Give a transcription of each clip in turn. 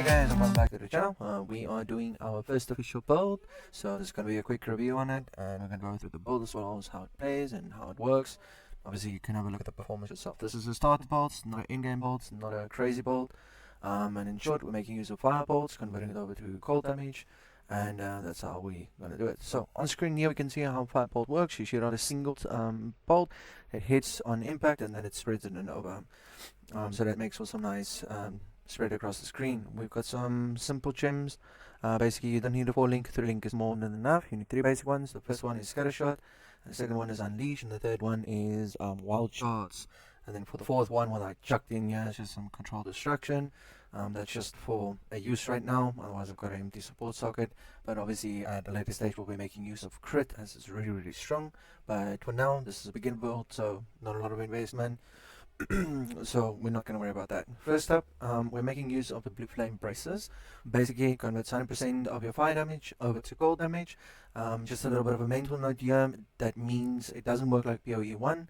guys, and welcome back to the channel. We are doing our first official build, so this is going to be a quick review on it, and we're going to go through the build as well as how it plays and how it works. Obviously you can have a look at the performance yourself. This is a starter build, not an in-game build, not a crazy build, and in short we're making use of fire bolts, converting it over to cold damage, and that's how we're going to do it. So on screen here we can see how fire bolt works. You shoot out a single bolt, it hits on impact and then it spreads it over. So that makes for some nice spread across the screen. We've got some simple gems. Basically you don't need a 4-link, 3-link is more than enough. You need 3 basic ones. The first one is Scattershot, the second one is Unleash, and the third one is Wild Shards. And then for the fourth one, what I chucked in here is just some Control Destruction. That's just for a use right now, otherwise I've got an empty support socket. But obviously at a later stage we'll be making use of Crit, as it's really strong. But for now this is a beginner build, so not a lot of investment. So we're not going to worry about that. First up, we're making use of the blue flame braces. Basically convert 70% of your fire damage over to cold damage. Just a little bit of a mental note here, that means it doesn't work like PoE1.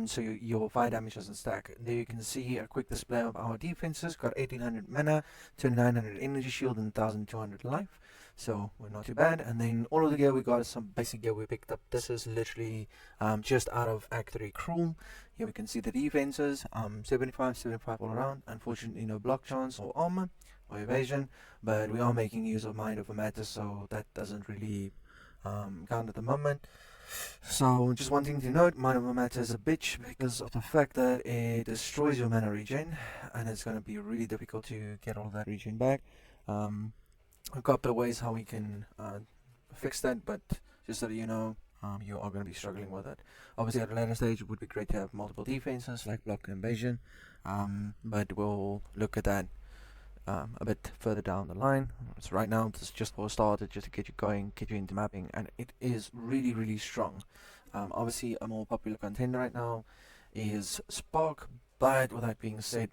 So your fire damage doesn't stack. There you can see a quick display of our defenses. Got 1800 mana, 2900 energy shield, and 1200 life. So we're not too bad. And then all of the gear we got is some basic gear we picked up. This is literally just out of Act 3 Cruel. Here we can see the defenses, 75 all around. Unfortunately no block chance or armor or evasion, but we are making use of Mind Over Matter, so that doesn't really count at the moment. So just one thing to note, Mind Over Matter is a bitch because of the fact that it destroys your mana regen, and it's going to be really difficult to get all of that regen back. A couple of ways how we can fix that, but just so that you know, you are going to be struggling with it. Obviously at a later stage it would be great to have multiple defenses like block and evasion, but we'll look at that a bit further down the line. So right now this is just for a starter, just to get you going, get you into mapping, and it is really strong. Obviously a more popular contender right now is Spark, but with that being said,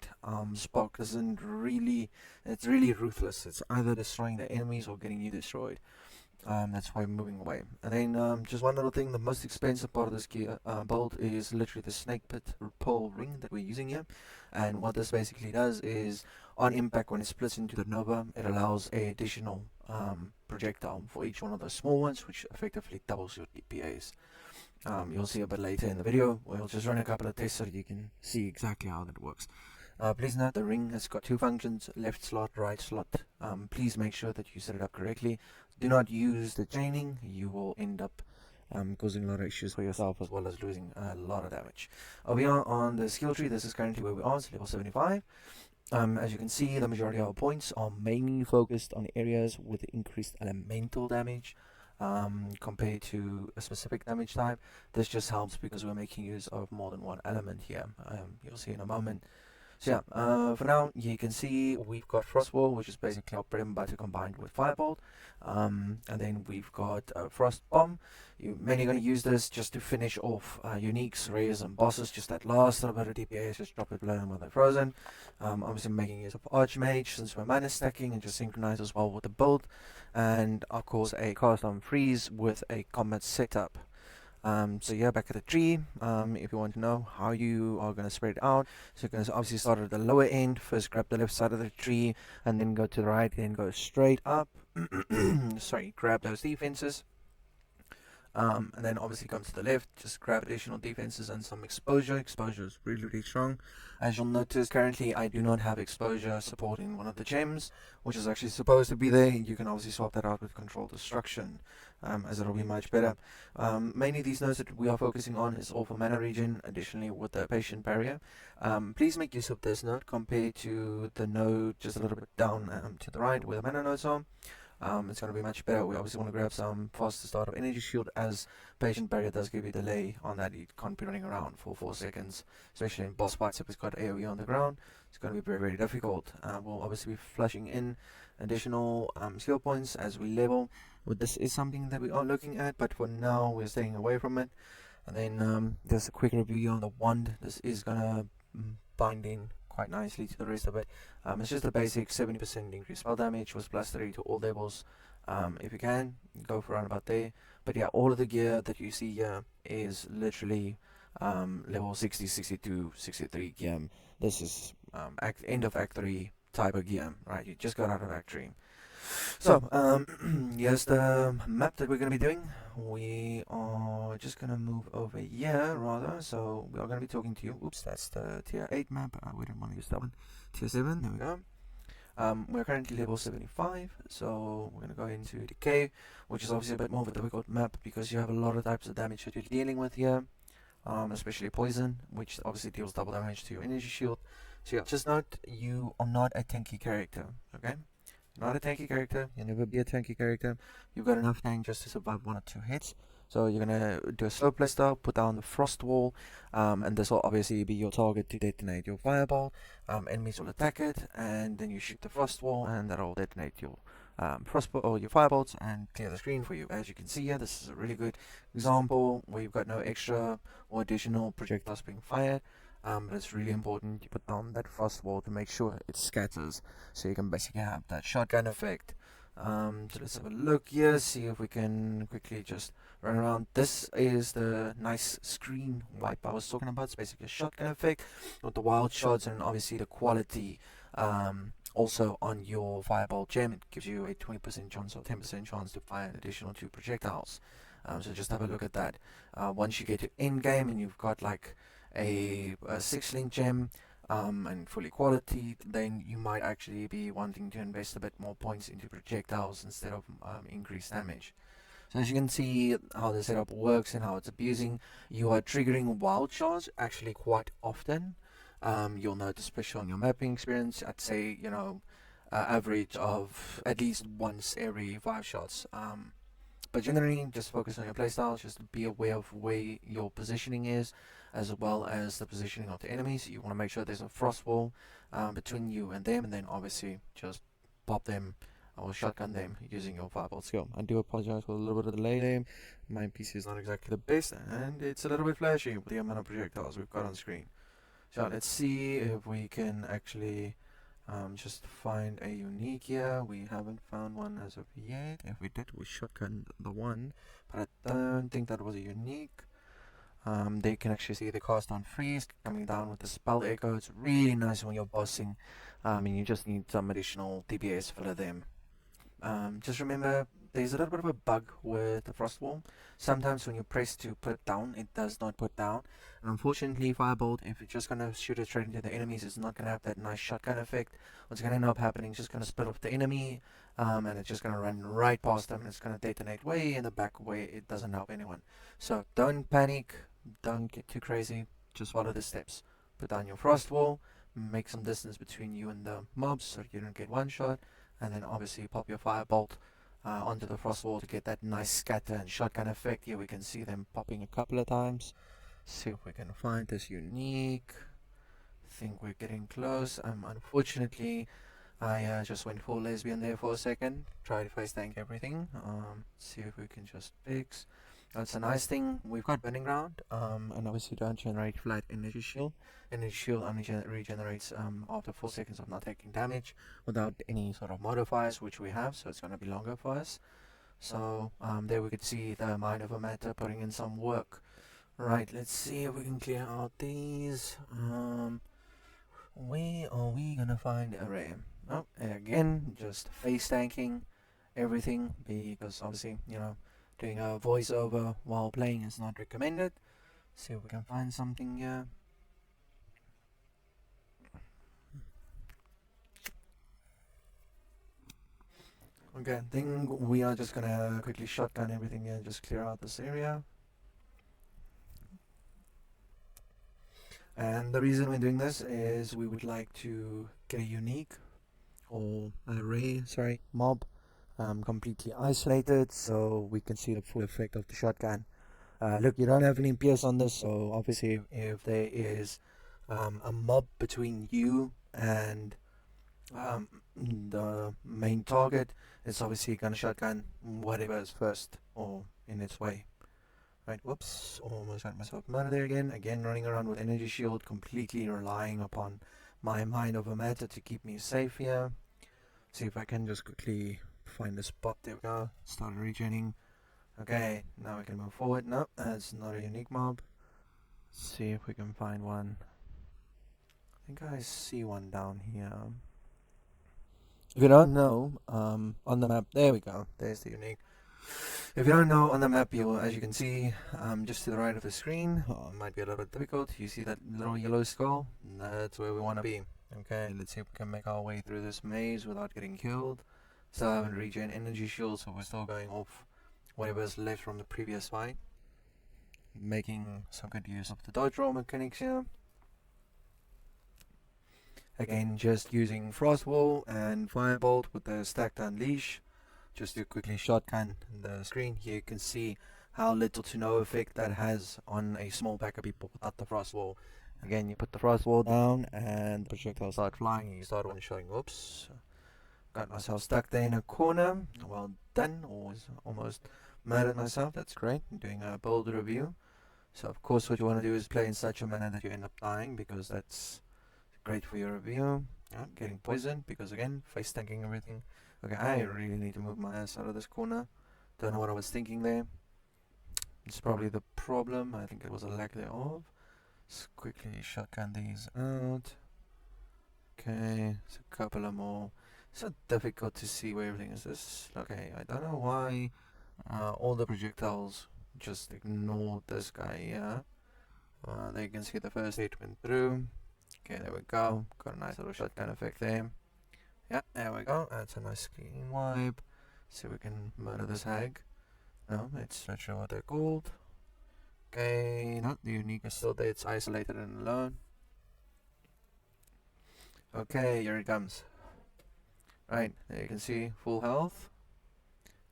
Spark doesn't really, it's really ruthless. It's either destroying the enemies or getting you destroyed. That's why I'm moving away. And then just one little thing, the most expensive part of this gear build is literally the snake pit pearl ring that we're using here. And what this basically does is, on impact, when it splits into the nova, it allows an additional projectile for each one of those small ones, which effectively doubles your DPS. You'll see a bit later in the video. We'll just run a couple of tests so that you can see exactly how that works. Please note the ring has got 2 functions, left slot, right slot. Please make sure that you set it up correctly. Do not use the chaining, you will end up causing a lot of issues for yourself as well as losing a lot of damage. We are on the skill tree. This is currently where we are, it's level 75. As you can see, the majority of our points are mainly focused on areas with increased elemental damage compared to a specific damage type. This just helps because we're making use of more than one element here. You'll see in a moment. So yeah, for now you can see we've got Frost Wall, which is basically our bread and butter combined with Firebolt, and then we've got Frost Bomb. You're mainly going to use this just to finish off uniques, rares, and bosses. Just that last little bit of DPS, just drop it below them when they're frozen. Obviously making use of Archmage since we're mana stacking, and just synchronize as well with the build, and of course a cast on freeze with a combat setup. So yeah, back at the tree, if you want to know how you are going to spread it out, so you're going to obviously start at the lower end, first grab the left side of the tree, and then go to the right, then go straight up, sorry, grab those defenses, and then obviously come to the left, just grab additional defenses and some exposure. Exposure is really strong. As you'll notice, currently I do not have exposure supporting one of the gems, which is actually supposed to be there. You can obviously swap that out with Control Destruction, as it'll be much better. Mainly these nodes that we are focusing on is all for mana regen, additionally with the patient barrier. Please make use of this node compared to the node just a little bit down to the right where the mana nodes are. It's going to be much better. We obviously want to grab some faster start of energy shield, as patient barrier does give you delay on that. You can't be running around for 4 seconds, especially in boss fights. If it's got AoE on the ground, it's going to be very difficult. We'll obviously be flushing in additional skill points as we level. This is something that we are looking at, but for now we're staying away from it. And then there's a quick review on the wand. This is going to bind in quite nicely to the rest of it. It's just a basic 70% increased spell damage with +3 to all levels. If you can, go for around about there. But yeah, all of the gear that you see here is literally level 60, 62, 63 gear. This is end of Act 3 type of gear, right? You just got out of that dream. So, here's the map that we're going to be doing. We are just going to move over here, rather. So, we are going to be talking to you. Oops, that's the tier 8 map. We didn't want to use that one. Tier 7, there we go. We're currently level 75, so we're going to go into Decay, which is obviously a bit more of a difficult map because you have a lot of types of damage that you're dealing with here, especially poison, which obviously deals double damage to your energy shield. So yeah, just note, you are not a tanky character, okay? Not a tanky character, you'll never be a tanky character. You've got enough tank just to survive 1 or 2 hits. So you're gonna do a slow playstyle, put down the frost wall, and this will obviously be your target to detonate your fireball. Enemies will attack it, and then you shoot the frost wall, and that'll detonate your frostball or your firebolts and clear the screen for you. As you can see here, this is a really good example where you've got no extra or additional projectiles being fired. But it's really important you put down that frost wall to make sure it scatters, so you can basically have that shotgun effect. So let's have a look here, see if we can quickly just run around. This is the nice screen wipe I was talking about. It's basically a shotgun effect with the wild shots and obviously the quality. Also on your fireball gem, it gives you a 20% chance or 10% chance to fire an additional 2 projectiles. So just have a look at that. Once you get to end game and you've got like a 6-link gem and fully quality, then you might actually be wanting to invest a bit more points into projectiles instead of increased damage. So as you can see how the setup works and how it's abusing, you are triggering wild shots actually quite often. You'll notice, especially on your mapping experience, I'd say, average of at least once every 5 shots. But generally, just focus on your playstyles, just be aware of where your positioning is, as well as the positioning of the enemies. You want to make sure there's a frost wall between you and them, and then obviously just pop them or shotgun them using your fireball skill. I do apologize for a little bit of delay there. My PC is not exactly the best, and it's a little bit flashy with the amount of projectiles we've got on screen. So let's see if we can actually just find a unique here. We haven't found one as of yet. If we did, we shotgun the one, but I don't think that was a unique. They can actually see the cast on freeze coming down with the spell echo. It's really nice when you're bossing, and you just need some additional DPS for them. Just remember, there's a little bit of a bug with the frost wall. Sometimes when you press to put it down, it does not put down. And unfortunately, Firebolt, if you're just going to shoot it straight into the enemies, it's not going to have that nice shotgun effect. What's going to end up happening is just going to split off the enemy, and it's just going to run right past them, and it's going to detonate way in the back where it doesn't help anyone. So don't panic, don't get too crazy, just follow the steps. Put down your frost wall, make some distance between you and the mobs so you don't get one shot, and then obviously pop your firebolt onto the frost wall to get that nice scatter and shotgun effect. Here we can see them popping a couple of times. See if we can find this unique. Think we're getting close. Unfortunately, I just went full lesbian there for a second. Try to face tank everything. See if we can just fix. That's a nice thing. We've got burning ground, and obviously don't generate flat energy shield. Energy shield only regenerates after 4 seconds of not taking damage without any sort of modifiers, which we have, so it's going to be longer for us. So there we could see the Mind Over Matter putting in some work. Right, let's see if we can clear out these. Where are we gonna find a ray? Oh, again, just face tanking everything, because obviously, doing a voiceover while playing is not recommended. See if we can find something here. Okay, I think we are just gonna quickly shotgun everything here and just clear out this area. And the reason we're doing this is we would like to get a unique or mob completely isolated so we can see the full effect of the shotgun. Look, you don't have any PS on this, so obviously if there is a mob between you and the main target, it's obviously gonna shotgun whatever is first or in its way. Right, whoops, almost got myself murdered there again. Again, running around with energy shield, completely relying upon my Mind Over Matter to keep me safe here. See if I can just quickly find a spot. There we go. Start regening. Okay, now we can move forward. No, that's not a unique mob. See if we can find one. I think I see one down here. If you don't know, on the map, there we go. There's the unique. If you don't know on the map, you will, as you can see, just to the right of the screen, it might be a little bit difficult. You see that little yellow skull? That's where we want to be. Okay, let's see if we can make our way through this maze without getting killed. Still haven't regained energy shield, so we're still going off whatever's left from the previous fight. Making some good use of the dodge roll mechanics here. Again, just using Frost Wall and Firebolt with the stacked Unleash. Just to quickly shotgun the screen. Here you can see how little to no effect that has on a small pack of people without the Frost Wall. Again, you put the Frost Wall down and the projectiles start flying and you start one-shotting. Whoops. Got myself stuck there in a corner. Well done. Almost murdered myself. That's great. I'm doing a build review. So of course what you want to do is play in such a manner that you end up dying, because that's great for your review. Yeah, getting poisoned because again, face tanking everything. Okay, I really need to move my ass out of this corner. Don't know what I was thinking there. It's probably the problem. I think it was a lack thereof. Let's quickly shotgun these out. Okay, it's a couple of more. It's so difficult to see where everything is. This okay? I don't know why all the projectiles just ignored this guy here. There you can see the first hit went through. Okay, there we go. Got a nice little shotgun effect there. Yeah, there we go. That's a nice clean wipe. See if we can murder this hag. No, it's not sure what they're called. Okay, no, the unique is still there. It's isolated and alone. Okay, here it comes. Right, there you can see full health.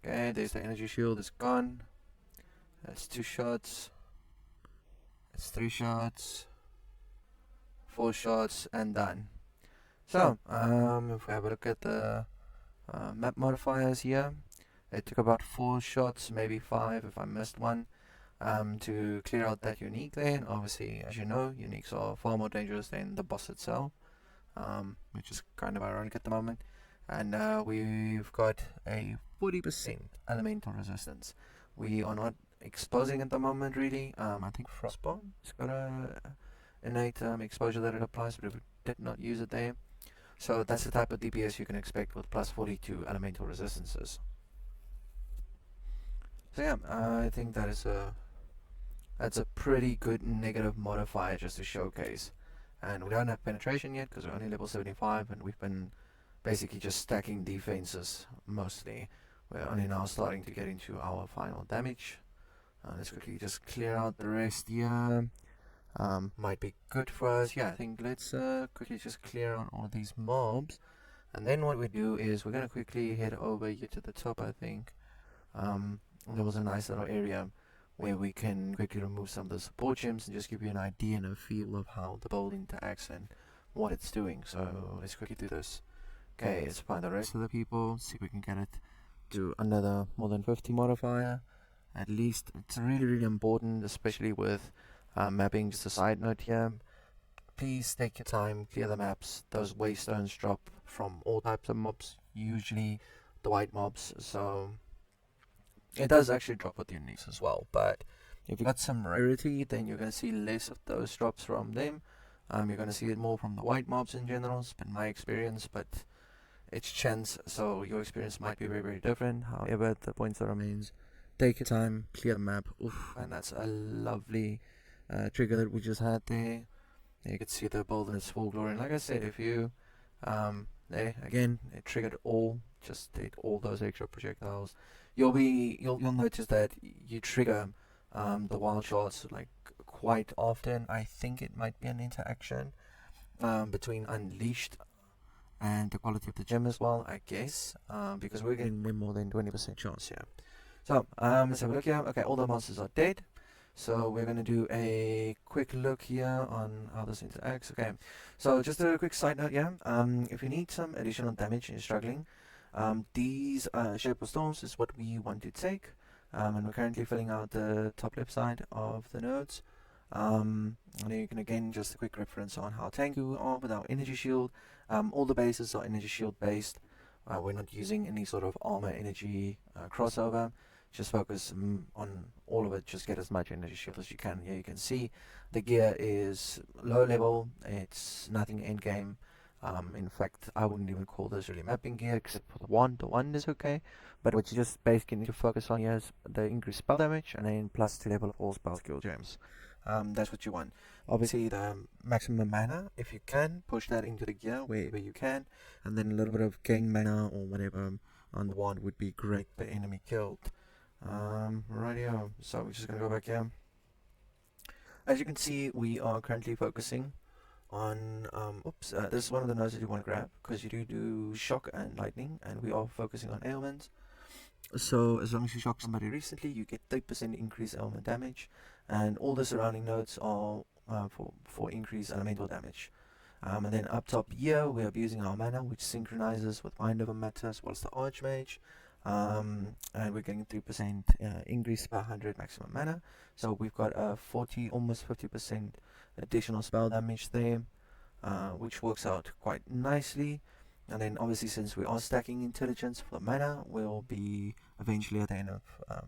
Okay, there's the energy shield. It's gone. That's 2 shots. That's 3 shots. 4 shots and done. So, if we have a look at the map modifiers here, it took about 4 shots, maybe 5 if I missed one, to clear out that unique there. And obviously, as you know, uniques are far more dangerous than the boss itself, which is kind of ironic at the moment. And we've got a 40% elemental resistance. We are not exposing at the moment, really. I think Frostbomb's got a innate exposure that it applies, but we did not use it there. So that's the type of DPS you can expect with plus 42 elemental resistances. So yeah, I think that's a pretty good negative modifier just to showcase. And we don't have penetration yet because we're only level 75, and we've been basically just stacking defenses mostly. We're only now starting to get into our final damage. Let's quickly just clear out the rest here. Might be good for us. Yeah, I think let's quickly just clear out all of these mobs, and then what we do is we're gonna quickly head over here to the top. I think there was a nice little area where we can quickly remove some of the support gems and just give you an idea and a feel of how the build interacts and what it's doing. So let's quickly do this. Okay, let's find the rest of the people, see if we can get it to another more than 50 modifier. At least it's really important, especially with mapping. Just a side note here, please take your time, clear the maps. Those waystones drop from all types of mobs, usually the white mobs, so it does actually drop with the uniques as well, but if you got some rarity, then you're going to see less of those drops from them. You're going to see it more from the white mobs in general. It's been my experience, but it's chance, so your experience might be very different. However, the point still remains, take your time, clear the map. Oof, and that's a lovely trigger that we just had there. You can see the build in its full glory. And like I said, if you there again, it triggered all, just did all those extra projectiles. You'll notice that you trigger the wild shots like quite often. I think it might be an interaction between Unleashed and the quality of the gem as well, I guess, because we're getting way more than 20% chance here. So let's have a look here. Okay, all the monsters are dead. So we're going to do a quick look here on how this interacts. Okay, so just a quick side note here. If you need some additional damage and you're struggling, these Shape of Storms is what we want to take. And we're currently filling out the top left side of the nodes. And you can again, just a quick reference on how tanky we are with our energy shield. All the bases are energy shield based. We're not using any sort of armor energy crossover. Just focus on all of it. Just get as much energy shield as you can. Here you can see the gear is low level. It's nothing end game. In fact, I wouldn't even call this really mapping gear except for the wand. The wand is okay, but what you just basically need to focus on here is the increased spell damage and then +2 level of all spell skill gems. That's what you want. Obviously, the maximum mana, if you can, push that into the gear wherever you can, and then a little bit of gain mana or whatever on the wand would be great per enemy killed. Right here, so we're just gonna go back here. As you can see, we are currently focusing on this is one of the nodes that you want to grab, because you do shock and lightning, and we are focusing on ailments. So as long as you shock somebody recently, you get 30% increased ailment damage, and all the surrounding nodes are for increased elemental damage. And then up top here, we are using our mana, which synchronizes with Mind Over Matter as well as the Archmage. And we're getting 3% increase per 100 maximum mana. So we've got a 40, almost 50% additional spell damage there, which works out quite nicely. And then obviously, since we are stacking intelligence for the mana, we'll be eventually at the end of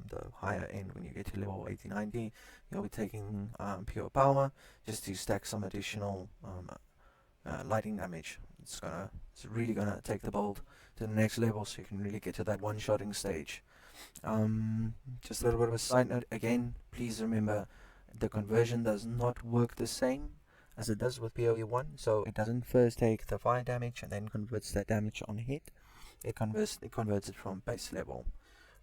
the higher end, when you get to level 80-90, you'll be taking pure power just to stack some additional lightning damage. It's really gonna take the build to the next level, so you can really get to that one-shotting stage. Just a little bit of a side note again, please remember the conversion does not work the same as it does with PoE 1, so it doesn't first take the fire damage and then converts that damage on hit. It converts it from base level.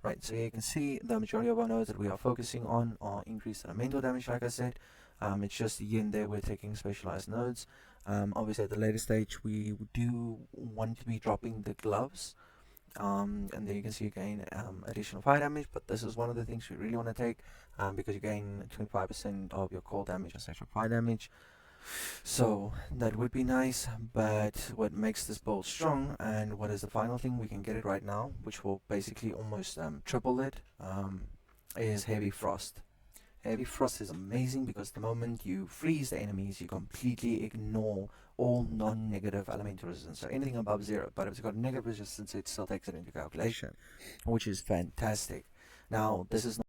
Right, so you can see the majority of our nodes that we are focusing on are increased elemental damage, like I said. It's just here and there we're taking specialized nodes. Obviously at the later stage we do want to be dropping the gloves. And there you can see you gain additional fire damage, but this is one of the things you really want to take, because you gain 25% of your cold damage and extra fire damage. So that would be nice, but what makes this build strong, and what is the final thing, we can get it right now, which will basically almost triple it, is Heavy Frost. Heavy Frost is amazing because the moment you freeze the enemies, you completely ignore all non-negative elemental resistance, so anything above 0, but if it's got negative resistance, it still takes it into calculation, which is fantastic. Now, this is not